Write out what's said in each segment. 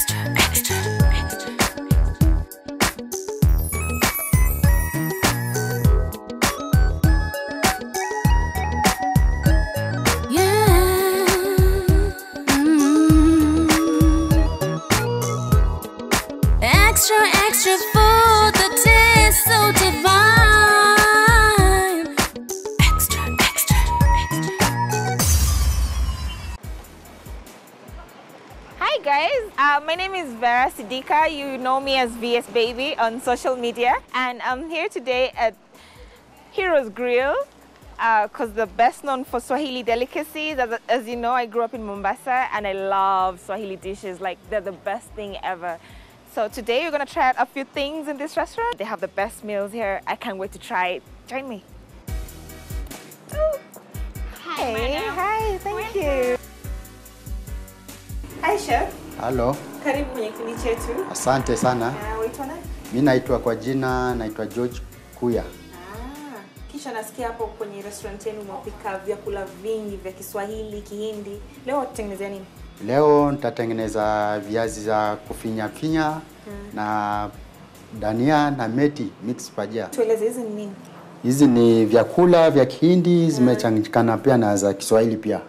Extra food, the taste so divine. Extra. Hi guys, my name is Vera Sidika. You know me as VS Baby on social media, and I'm here today at Heroes Grill because they're best known for Swahili delicacies. As you know, I grew up in Mombasa and I love Swahili dishes. Like, they're the best thing ever. So today we're gonna try out a few things in this restaurant. They have the best meals here. I can't wait to try it. Join me. Ooh. Hi, thank you. Hi chef. Hello. Karibu kwenye kipindi chetu. Asante sana. Waitwa nani? Mimi naitwa kwa jina naitwa George Kuya. Kisha nasikia hapo kwenye restaurant yenu mwapika vyakula vingi vya Kiswahili, Kihindi. Leo tutengenezea nini? Leo nitatengeneza viazi za kufinya na dania na meti mix pamoja. Tueleze hizi ni nini? Hizi ni vyakula vya Kihindi zimechanganyikana pia na za Kiswahili pia.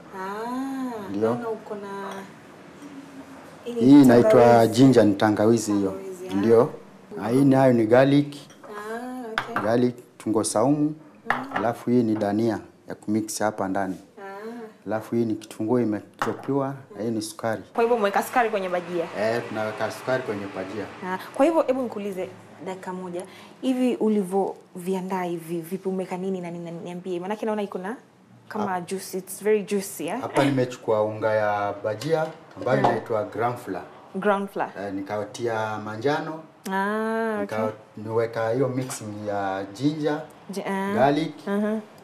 Ndio. Uko na hii inaitwa ginger, ni tangawizi hiyo. Ndio. Hii nayo ni garlic. Okay. Garlic, tungo saumu. Alafu hii ni dania ya kumix hapa ndani. Alafu hii ni kitunguu imechopiwa, na hii ni sukari. Kwa hivyo mweka sukari kwenye bajia? Tunaweka sukari kwenye bajia. Kwa hivyo hebu nikuulize dakika moja. Hivi ulivyoviandaa hivi, vipi umeweka nini na nini, niambie. Maana naona iko na kama juice, it's very juicy, Hapa nimechukua unga ya bajia ambayo inaitwa ground flour. Nikawatia manjano. Okay. Niweka hiyo mix ya ginger, garlic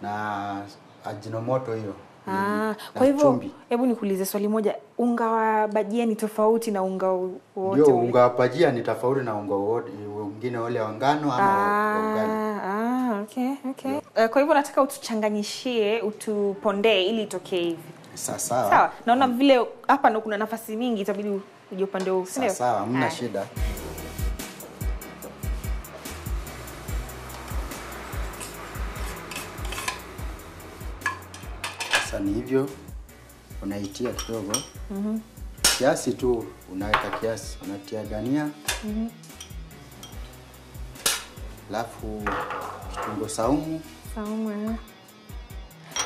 na ajinomoto hiyo. Kwa hivyo hebu nikuulize swali moja, unga wa bajia ni tofauti na unga wote? Ndio, unga wa bajia ni tofauti na unga wote mwingine wale wa ngano ama ugali. Okay. Kwa hivyo nataka utuchanganyishie, utupondee ili itokee hivi. Sawa. Naona vile hapa ndo kuna nafasi mingi, itabidi uje upande huu, si ndio? Sawa, hamna shida. Sasa ni hivyo, unaitia kidogo. Kiasi tu, unaweka kiasi, unatia dania. Alafu kitunguu saumu.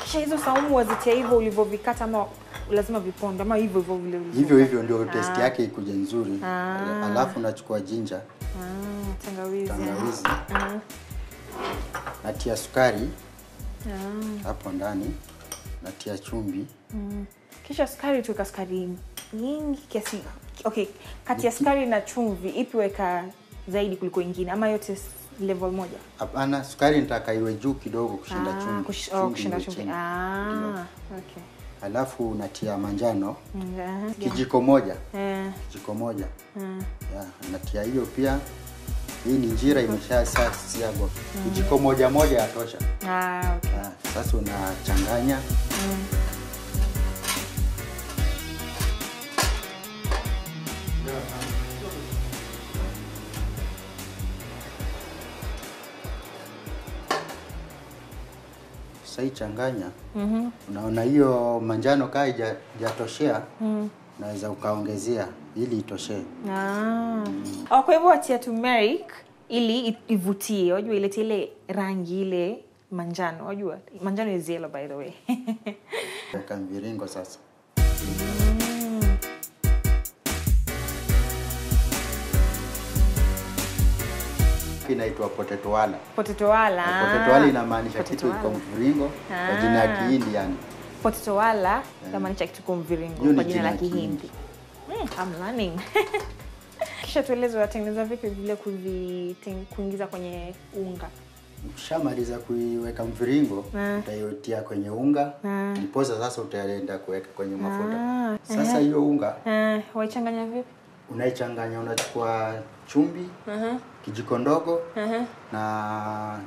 Kisha hizo saumu wazitia hivyo ulivyovikata ama lazima vipondo ama hivyo vile hivyo ndio taste yake ikuje nzuri. Alafu unachukua ginger. Tangawizi. Natia sukari. Hapo ndani natia chumvi. Kisha sukari, tuweka sukari nyingi kiasi. Okay, kati ya sukari na chumvi ipi weka zaidi kuliko nyingine ama yote level moja? Hapana, sukari nitaka iwe juu kidogo kushinda chumvi. Kushinda chumvi. Okay. Alafu unatia manjano. Kijiko moja. Kijiko moja. Natia hiyo pia. Hii ni njira imeshasiagwa. Kijiko moja yatosha. Okay. Sasa unachanganya. Sasa changanya. Unaona hiyo manjano kai hajatoshea. Naweza ukaongezea ili itoshe. Kwa hivyo watia turmeric ili ivutie. Unajua ile ile rangi ile manjano. Unajua manjano is yellow by the way. Weka mviringo sasa. Inaitwa potato wala. Potato wala inamaanisha kitu iko mviringo kwa jina la Kihindi yani. Potato wala inamaanisha kitu iko mviringo kwa jina la Kihindi. I'm learning. Kisha tueleze watengeneza vipi vile kuingiza kwenye unga. Ukishamaliza kuiweka mviringo, utaitia kwenye unga, ndiposa sasa utaenda kuweka kwenye mafuta. Sasa hiyo unga, waichanganya vipi? Unaichanganya, unachukua chumvi, kijiko ndogo, na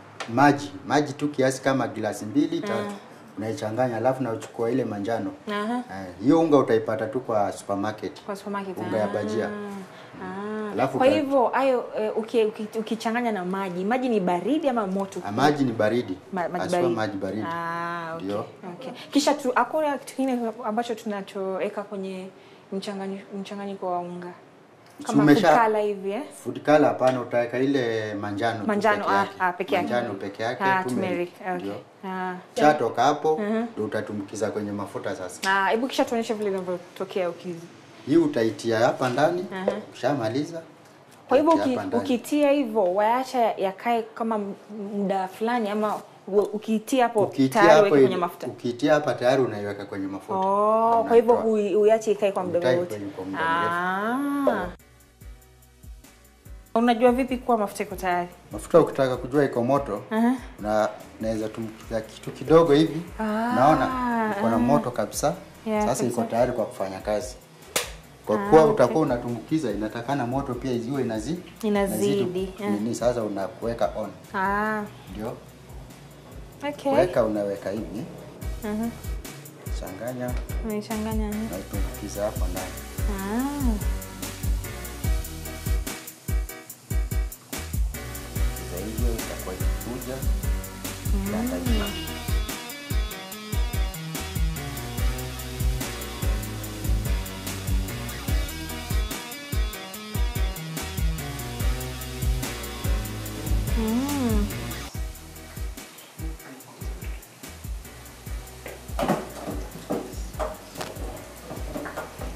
maji tu kiasi kama glasi 2 3. unaichanganya alafu na uchukua ile manjano. Aha. Hiyo unga utaipata tu kwa supermarket. Kwa supermarket. Unga ya bajia. Kwa hivyo hayo ukichanganya na maji. Maji ni baridi ama moto? Maji ni baridi. Maji baridi. Okay. Ndio. Okay. Kisha hakuna kitu kingine ambacho tunachoweka kwenye mchanganyiko wa unga. Kama food color hivi Food color hapana, utaweka ile manjano peke yake. Manjano peke yake, turmeric. Okay. Chatoka hapo ndio utatumkiza kwenye mafuta sasa. Hebu kisha tuonyeshe vile inavyotokea ukizi. Hii utaitia hapa ndani, ukishamaliza. Kwa hivyo ukitia hivyo waacha yakae kama muda fulani ama ukitia hapo tayari kwenye mafuta. Ukitia hapa tayari unaiweka kwenye mafuta. Kwa hivyo uiache ikae kwa muda wote. Unajua vipi kuwa mafuta iko tayari? Mafuta ukitaka kujua iko moto, unaweza tumkia kitu kidogo hivi. Unaona? Iko na moto kabisa. Sasa iko tayari kwa kufanya kazi. Kwa kuwa utakuwa unatumbukiza, inatakana moto pia iziwe inazidi. Nini sasa unaweka on. Ndio. Okay. Weka unaweka hivi. Changanya. Unachanganya. Na tumbukiza hapo ndani. Hiyo itakuwa ikikuja.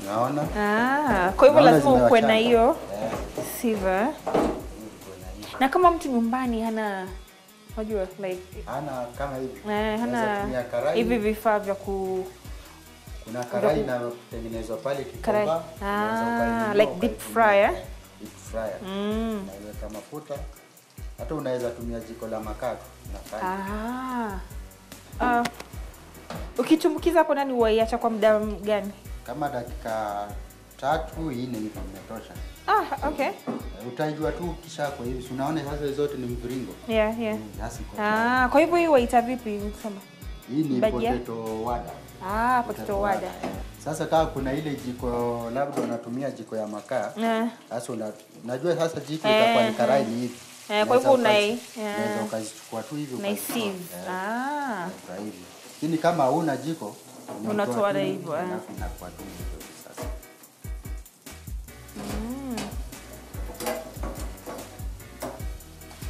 Naona? Kwa hivyo lazima ukwe na hiyo sieve. Na kama mtu nyumbani hana unajua like hana kama hivi. Hana hivi vifaa vya kuna karai na kutengenezwa pale kikomba. Like deep fryer. Deep fryer. Unaweka mafuta. Hata unaweza tumia jiko la makaa unafanya. Ukitumbukiza hapo ndani uiacha kwa muda gani? Kama dakika 3 4 hivi inatosha. Okay. Utajua tu kisha kwa hivi. Unaona sasa zote ni mviringo. Kwa hivyo hii waita vipi unasema? Hii ni potato wada. Potato wada. Sasa kama kuna ile jiko labda unatumia jiko ya makaa. Sasa unajua sasa jiko itakuwa ni karai ni hivi. Kwa hivyo unaweza ukazichukua tu hivi ukaisieve. Hivi. Lakini kama huna jiko unatoa hivyo. Inakuwa tu sasa.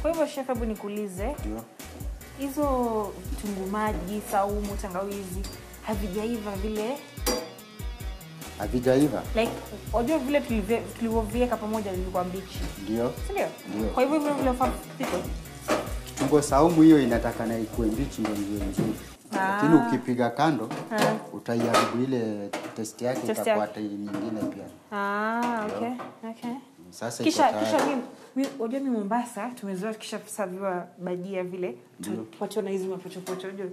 Kwa hivyo chef, hebu nikuulize. Ndio. Hizo vitunguu maji, saumu, tangawizi havijaiva vile? Havijaiva. Like unajua vile tulivyoviweka pamoja vilikuwa mbichi. Ndio. Ndio. Kwa hivyo vile vile kitunguu saumu hiyo inataka na ikuwe mbichi ndio nzuri. Lakini ukipiga kando utaiharibu ile taste yake itakuwa nyingine pia. Okay. Sasa kisha unajua mimi Mombasa tumezoea kisha saviwa bajia vile watu na hizo mapochopocho unajua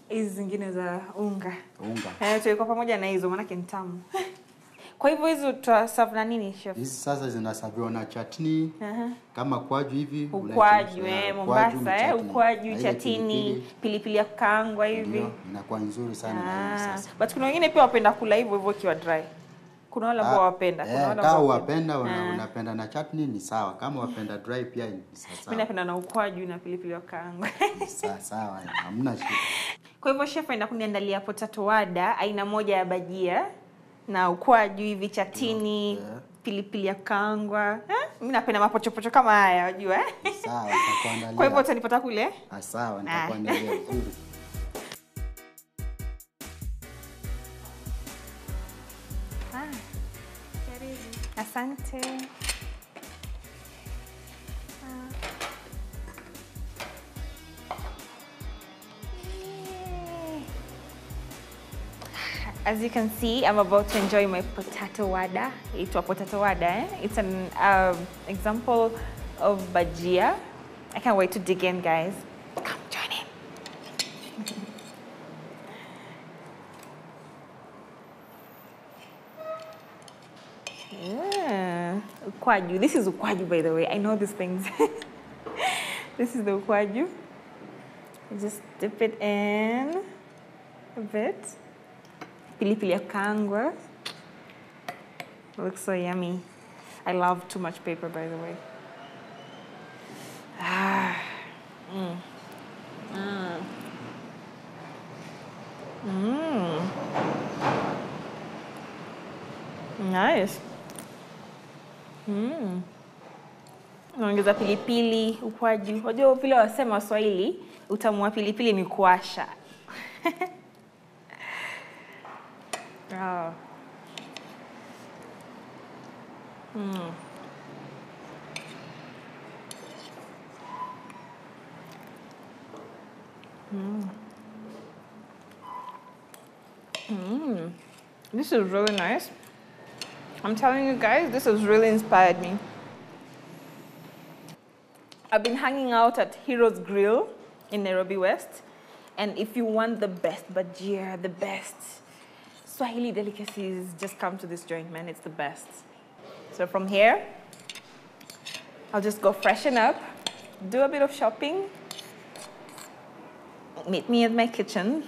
hizi zingine za unga. Tuiko pamoja na hizo maana ni tamu. Kwa hivyo hizo tutaserve na nini chef? Hizi sasa zinaserviwa na chutney. Kama kwaju hivi, ukwaju Mombasa ukwaju, chatini, pilipili ya kukaangwa hivi. Inakuwa nzuri sana na hivi sasa. But kuna wengine pia wapenda kula hivyo hivyo kiwa dry. Kuna wale ambao wapenda, kuna wale ambao wapenda unapenda na chutney ni sawa. Kama wapenda dry pia ni sawa. Mimi napenda na ukwaju na pilipili ya kukaangwa. Sawa, hamna shida. Kwa hivyo chef anaenda kuniandalia potato wada aina moja ya bajia na ukwaju hivi, chatini, pilipili ya kukaangwa. Mimi napenda mapochopocho kama haya, unajua Sawa, nitakuandalia. Kwa hivyo utanipata kule? Sawa, nitakuandalia vizuri. Asante. As you can see, I'm about to enjoy my potato wada. It's a potato wada. It's an example of bajia. I can't wait to dig in, guys. Come join in. Ukwaju. This is ukwaju, by the way. I know these things. This is the ukwaju. Just dip it in. a bit. Pilipili ya kangwa. Looks so yummy. I love too much paper, by the way. Nice. Naongeza pilipili, ukwaju. Unajua vile wasema Waswahili, utamu wa pilipili ni kuasha. Oh. This is really nice. I'm telling you guys, this has really inspired me. I've been hanging out at Heroes Grill in Nairobi West. And if you want the best bajia, the best Swahili delicacies, just come to this joint, man. It's the best. So from here, I'll just go freshen up, do a bit of shopping. Meet me at my kitchen.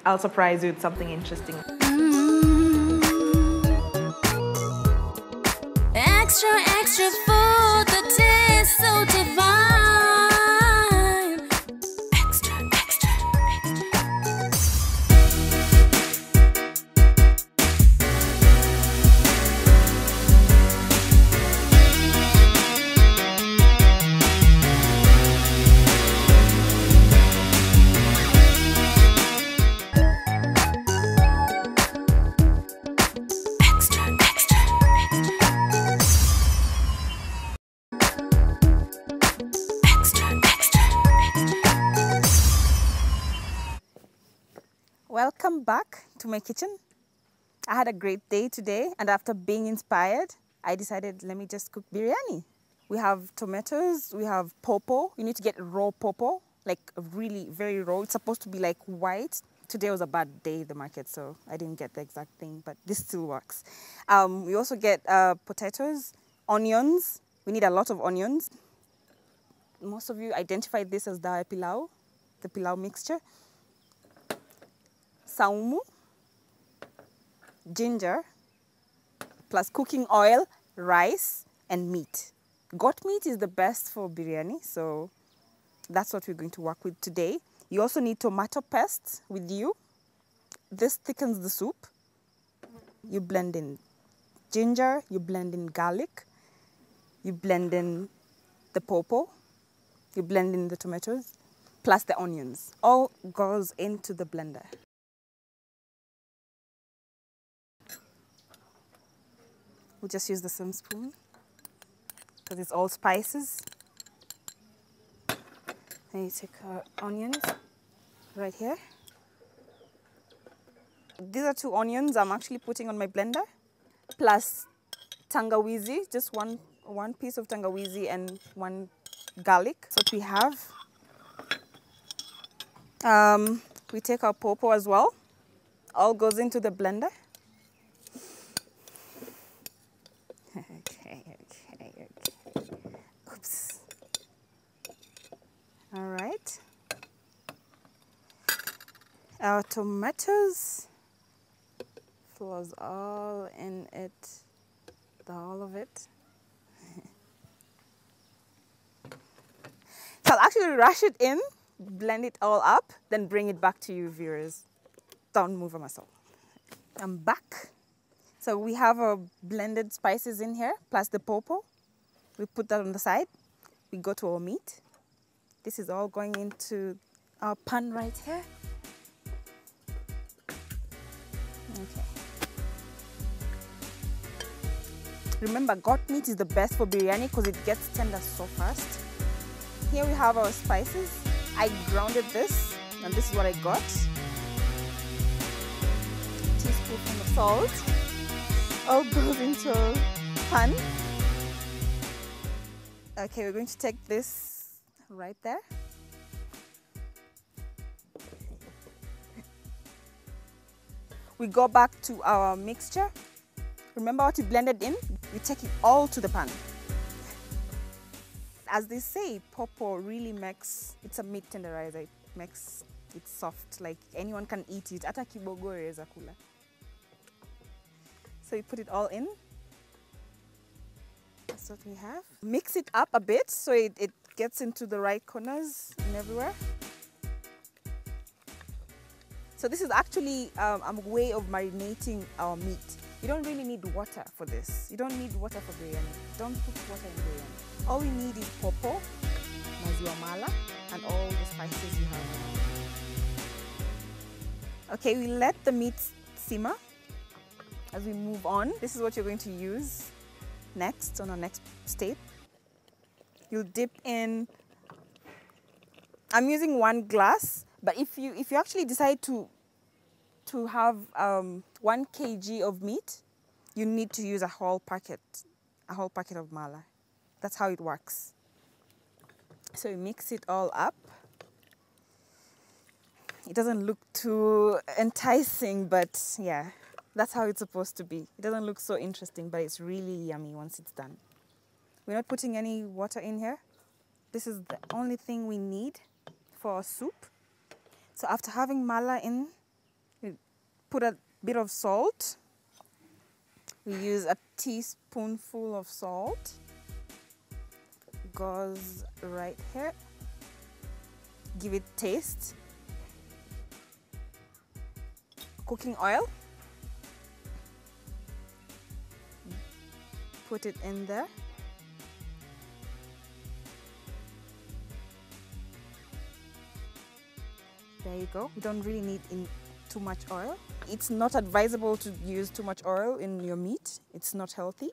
I'll surprise you with something interesting. Extra, extra food, the taste so divine. Extra, extra, Welcome back to my kitchen. I had a great day today, and after being inspired, I decided, let me just cook biryani. We have tomatoes, we have popo. You need to get raw popo, like really very raw. It's supposed to be like white. Today was a bad day in the market, so I didn't get the exact thing, but this still works. We also get potatoes, onions. We need a lot of onions. Most of you identified this as the pilau mixture. Saumu, ginger, plus cooking oil, rice, and meat. Goat meat is the best for biryani, so that's what we're going to work with today. You also need tomato paste with you. This thickens the soup. You blend in ginger, you blend in garlic, you blend in the popo, you blend in the tomatoes, plus the onions. All goes into the blender. We'll just use the same spoon because it's all spices. Then you take our onions right here. These are 2 onions I'm actually putting on my blender, plus tangawizi, just one piece of tangawizi and 1 garlic. So what we have, we take our popo as well. All goes into the blender. Okay. Oops. All right. Our tomatoes flows all in it, all of it. So I'll actually rush it in, blend it all up, then bring it back to you viewers. Don't move a muscle. I'm back. So we have our blended spices in here, plus the popo. We put that on the side. We go to our meat. This is all going into our pan right here. Okay. Remember, goat meat is the best for biryani because it gets tender so fast. Here we have our spices. I grounded this, and this is what I got. A teaspoon of salt. All goes into a pan. Okay, we're going to take this right there. We go back to our mixture. Remember what we blended in? We take it all to the pan. As they say, popo really makes, it's a meat tenderizer. It makes It's soft, like anyone can eat it. Ata kibogore eza kula. So you put it all in. That's what we have. Mix it up a bit so it gets into the right corners and everywhere. So this is actually a way of marinating our meat. You don't really need water for this. You don't need water for biryani. Don't put water in biryani. All we need is popo, maziwa mala, and all the spices you have. Okay, we let the meat simmer as we move on. This is what you're going to use next on our next step. You'll dip in. I'm using 1 glass, but if you actually decide to have 1 kg of meat, you need to use a whole packet of mala. That's how it works. So you mix it all up. It doesn't look too enticing, but yeah, that's how it's supposed to be. It doesn't look so interesting, but it's really yummy once it's done. We're not putting any water in here. This is the only thing we need for our soup. So after having mala in, we put a bit of salt. We use a teaspoonful of salt. Goes right here. Give it taste. Cooking oil. Put it in there. There you go. You don't really need too much oil. It's not advisable to use too much oil in your meat. It's not healthy.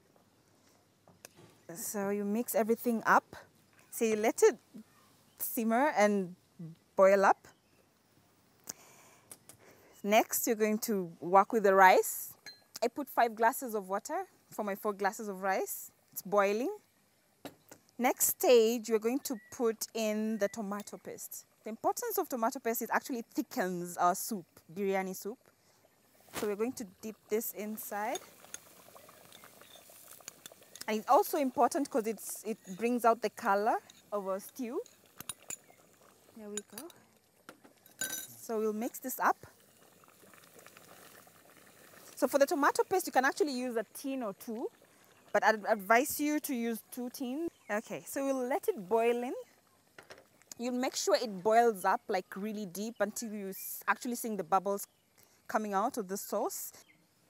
So you mix everything up. So you let it simmer and boil up. Next, you're going to work with the rice. I put 5 glasses of water for my 4 glasses of rice. It's boiling. Next stage, you're going to put in the tomato paste. The importance of tomato paste is actually thickens our soup, biryani soup. So we're going to dip this inside. And it's also important because it brings out the color of our stew. There we go. So we'll mix this up. So for the tomato paste, you can actually use a tin or 2, but I'd advise you to use 2 tins. Okay, so we'll let it boil in. You'll make sure it boils up like really deep until you actually seeing the bubbles coming out of the sauce.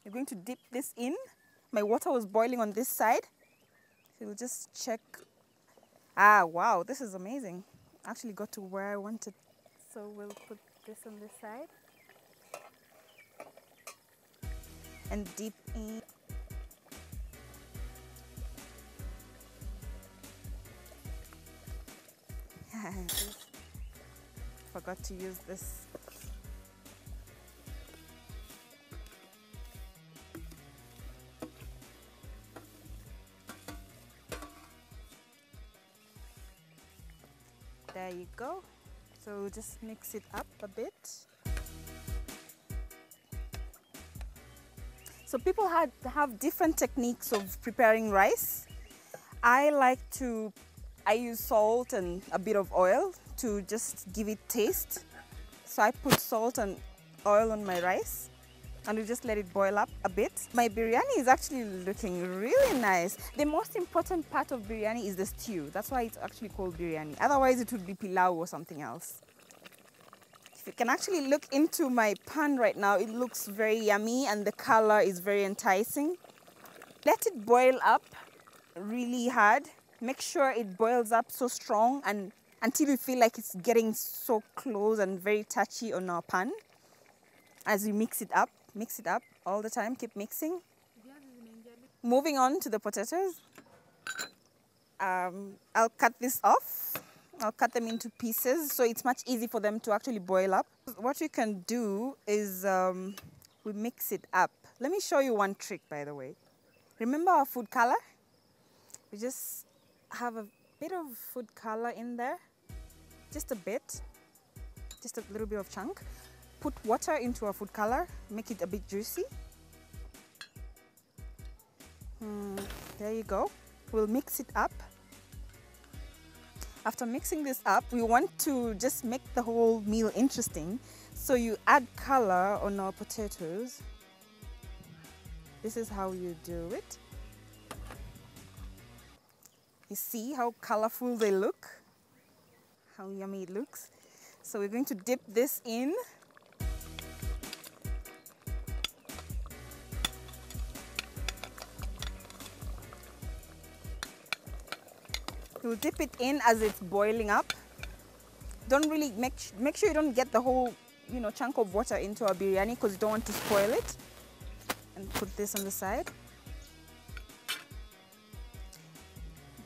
You're going to dip this in. My water was boiling on this side. So we'll just check. Ah, wow, this is amazing. I actually got to where I wanted. So we'll put this on this side. And dip in. Forgot to use this. There you go. So we'll just mix it up a bit. So people have different techniques of preparing rice. I use salt and a bit of oil to just give it taste. So I put salt and oil on my rice and we just let it boil up a bit. My biryani is actually looking really nice. The most important part of biryani is the stew. That's why it's actually called biryani. Otherwise it would be pilau or something else. If you can actually look into my pan right now, it looks very yummy and the color is very enticing. Let it boil up really hard. Make sure it boils up so strong and until you feel like it's getting so close and very touchy on our pan. As you mix it up all the time, keep mixing. Moving on to the potatoes. I'll cut this off. I'll cut them into pieces so it's much easier for them to actually boil up. What we can do is we mix it up. Let me show you one trick, by the way. Remember our food color? We just have a bit of food color in there. Just a bit. Just a little bit of chunk. Put water into our food color. Make it a bit juicy. There you go. We'll mix it up. After mixing this up, we want to just make the whole meal interesting. So you add color on our potatoes. This is how you do it. You see how colorful they look? How yummy it looks. So we're going to dip this in. We'll dip it in as it's boiling up. Don't really make sure you don't get the whole, chunk of water into our biryani because you don't want to spoil it. And put this on the side.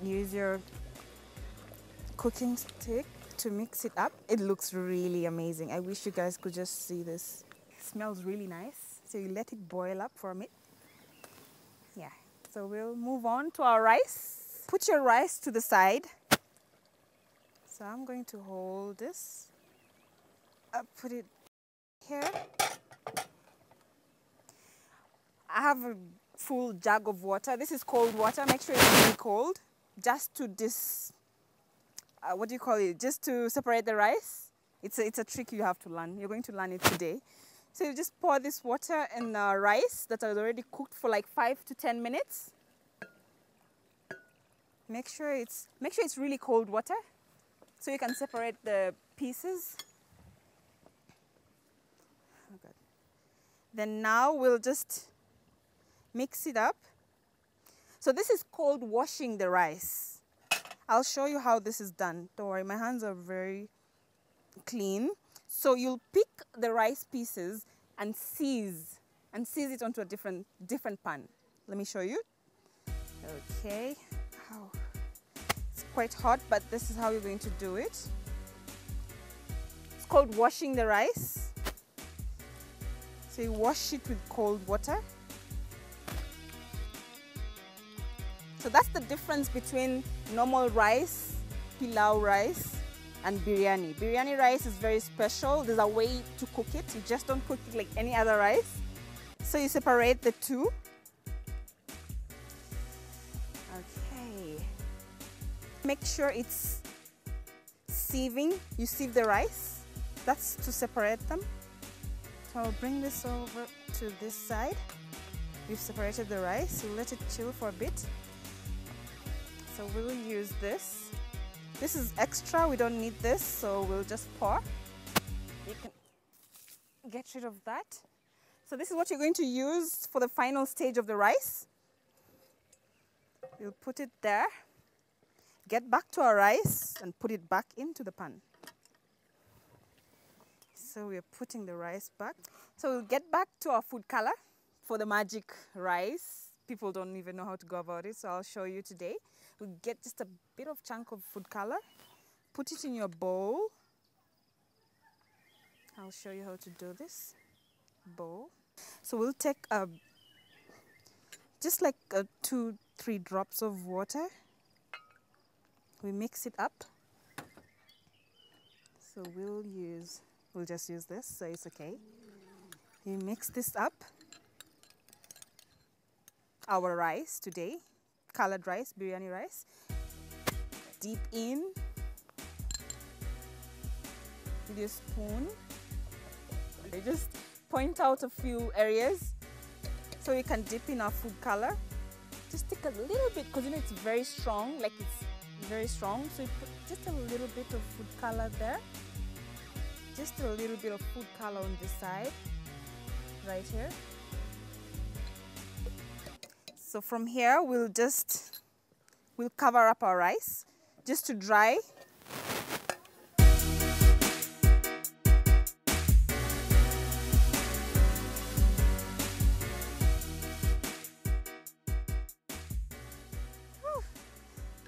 Use your cooking stick to mix it up. It looks really amazing. I wish you guys could just see this. It smells really nice. So you let it boil up for a minute. Yeah. So we'll move on to our rice. Put your rice to the side. So I'm going to hold this. Put it here. I have a full jug of water. This is cold water. Make sure it's really cold. Just to just to separate the rice. It's a trick you have to learn. You're going to learn it today. So you just pour this water in rice that is already cooked for like 5 to 10 minutes. Make sure it's really cold water so you can separate the pieces. Oh God. Then now we'll just mix it up. So this is called washing the rice. I'll show you how this is done. Don't worry, my hands are very clean. So you'll pick the rice pieces and seize it onto a different pan. Let me show you. Okay. Wow. It's quite hot, but this is how you're going to do it. It's called washing the rice. So you wash it with cold water. So that's the difference between normal rice, pilau rice, and biryani. Biryani rice is very special. There's a way to cook it. You just don't cook it like any other rice. So you separate the two. Okay. Make sure it's sieving. You sieve the rice. That's to separate them. So I'll bring this over to this side. We've separated the rice. We'll let it chill for a bit. So we'll use this. This is extra, we don't need this, so we'll just pour. You can get rid of that. So this is what you're going to use for the final stage of the rice. We'll put it there. Get back to our rice and put it back into the pan. So we're putting the rice back. So we'll get back to our food color for the magic rice. People don't even know how to go about it, so I'll show you today. We'll get just a bit of chunk of food color, put it in your bowl. I'll show you how to do this. Bowl. So we'll take just like 2-3 drops of water. We mix it up. So we'll just use this, so it's okay. You mix this up. Our rice today, colored rice, biryani rice. Dip in with your spoon. You just point out a few areas so you can dip in our food color. Just take a little bit because it's very strong, like it's very strong. So you put just a little bit of food color there. Just a little bit of food color on this side, right here. So from here, we'll cover up our rice just to dry.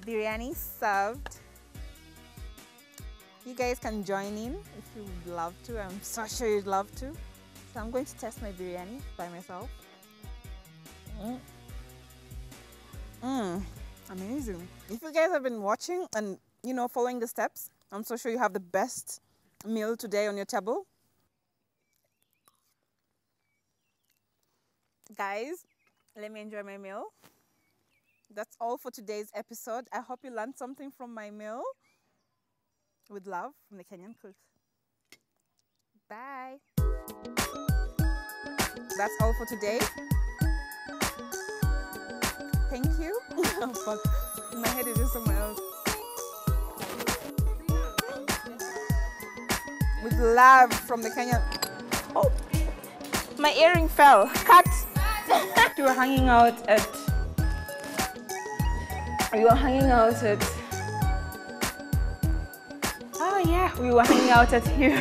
Biryani served. You guys can join in if you would love to. I'm so sure you'd love to. So I'm going to test my biryani by myself. Amazing. If you guys have been watching and following the steps, I'm so sure you have the best meal today on your table. Guys, let me enjoy my meal. That's all for today's episode. I hope you learned something from my meal. With love from the Kenyan cook. Bye. That's all for today. Thank you. Oh, fuck. My head is just somewhere else. With love from the Kenyan. Oh, my earring fell. Cut. We were hanging out at. Oh yeah, we were hanging out at here.